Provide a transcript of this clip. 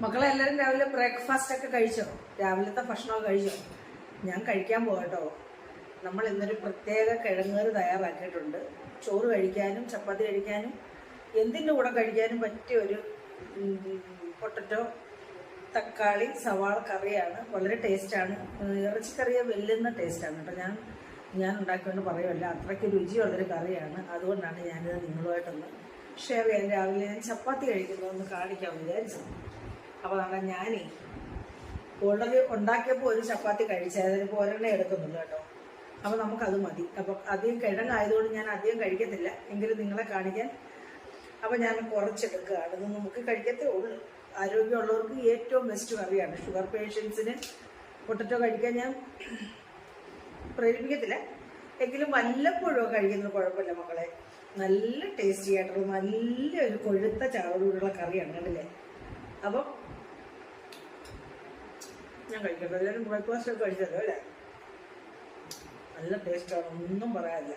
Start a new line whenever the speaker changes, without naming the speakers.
മക്കളെ എല്ലാവരും രാവിലെ ബ്രേക്ക്ഫാസ്റ്റ് ഒക്കെ കഴിച്ചോ? രാവിലത്തെ ഭക്ഷണമൊക്കെ കഴിച്ചോ? ഞാൻ കഴിക്കാൻ പോകട്ടോ. നമ്മൾ ഇന്നൊരു പ്രത്യേക കിഴങ്ങേറ് തയ്യാറാക്കിയിട്ടുണ്ട്. ചോറ് കഴിക്കാനും ചപ്പാത്തി കഴിക്കാനും എന്തിൻ്റെ കൂടെ കഴിക്കാനും പറ്റിയ ഒരു പൊട്ടറ്റോ തക്കാളി സവാള കറിയാണ്. വളരെ ടേസ്റ്റാണ്. ഇറച്ചിക്കറിയെ വെല്ലുന്ന ടേസ്റ്റാണ് കേട്ടോ. ഞാൻ ഉണ്ടാക്കിക്കൊണ്ട് പറയുമല്ല, അത്രയ്ക്ക് രുചിയുള്ളൊരു കറിയാണ്. അതുകൊണ്ടാണ് ഞാനിത് നിങ്ങളുമായിട്ടൊന്ന് ഷെയർ ചെയ്യാൻ. രാവിലെ ഞാൻ ചപ്പാത്തി കഴിക്കുന്നതൊന്ന് കാണിക്കാമെന്ന് വിചാരിച്ചു. അപ്പോൾ അതാണ് ഞാനേ ഓൾറെഡി ഉണ്ടാക്കിയപ്പോൾ ഒരു ചപ്പാത്തി കഴിച്ചാൽ ഇപ്പോൾ ഒരെണ്ണ എടുക്കുന്നുള്ളൂ കേട്ടോ. അപ്പോൾ നമുക്കത് മതി. അപ്പോൾ അധികം കിഴങ്ങായതുകൊണ്ട് ഞാൻ അധികം കഴിക്കത്തില്ല, എങ്കിലും നിങ്ങളെ കാണിക്കാൻ. അപ്പോൾ ഞാൻ കുറച്ചെടുക്കുകയാണ്. ഇത് നമുക്ക് കഴിക്കത്തേ ഉള്ളൂ. ആരോഗ്യമുള്ളവർക്ക് ഏറ്റവും ബെസ്റ്റ് കറിയാണ്. ഷുഗർ പേഷ്യൻസിന് പൊട്ടറ്റോ കഴിക്കാൻ ഞാൻ പ്രേരിപ്പിക്കത്തില്ല, എങ്കിലും വല്ലപ്പോഴും കഴിക്കുന്നത് കുഴപ്പമില്ല മക്കളെ. നല്ല ടേസ്റ്റി ആയിട്ടുള്ള നല്ലൊരു കൊഴുത്ത ചാറോടുകൂടിയുള്ള കറിയാണ്, കണ്ടില്ലേ? അപ്പം ഞാൻ കഴിക്കട്ടെ. എല്ലാവരും ബ്രേക്ക്ഫാസ്റ്റ് ഒക്കെ കഴിച്ചല്ലോ അല്ലേ? നല്ല ടേസ്റ്റാണ്, ഒന്നും പറയാനില്ല.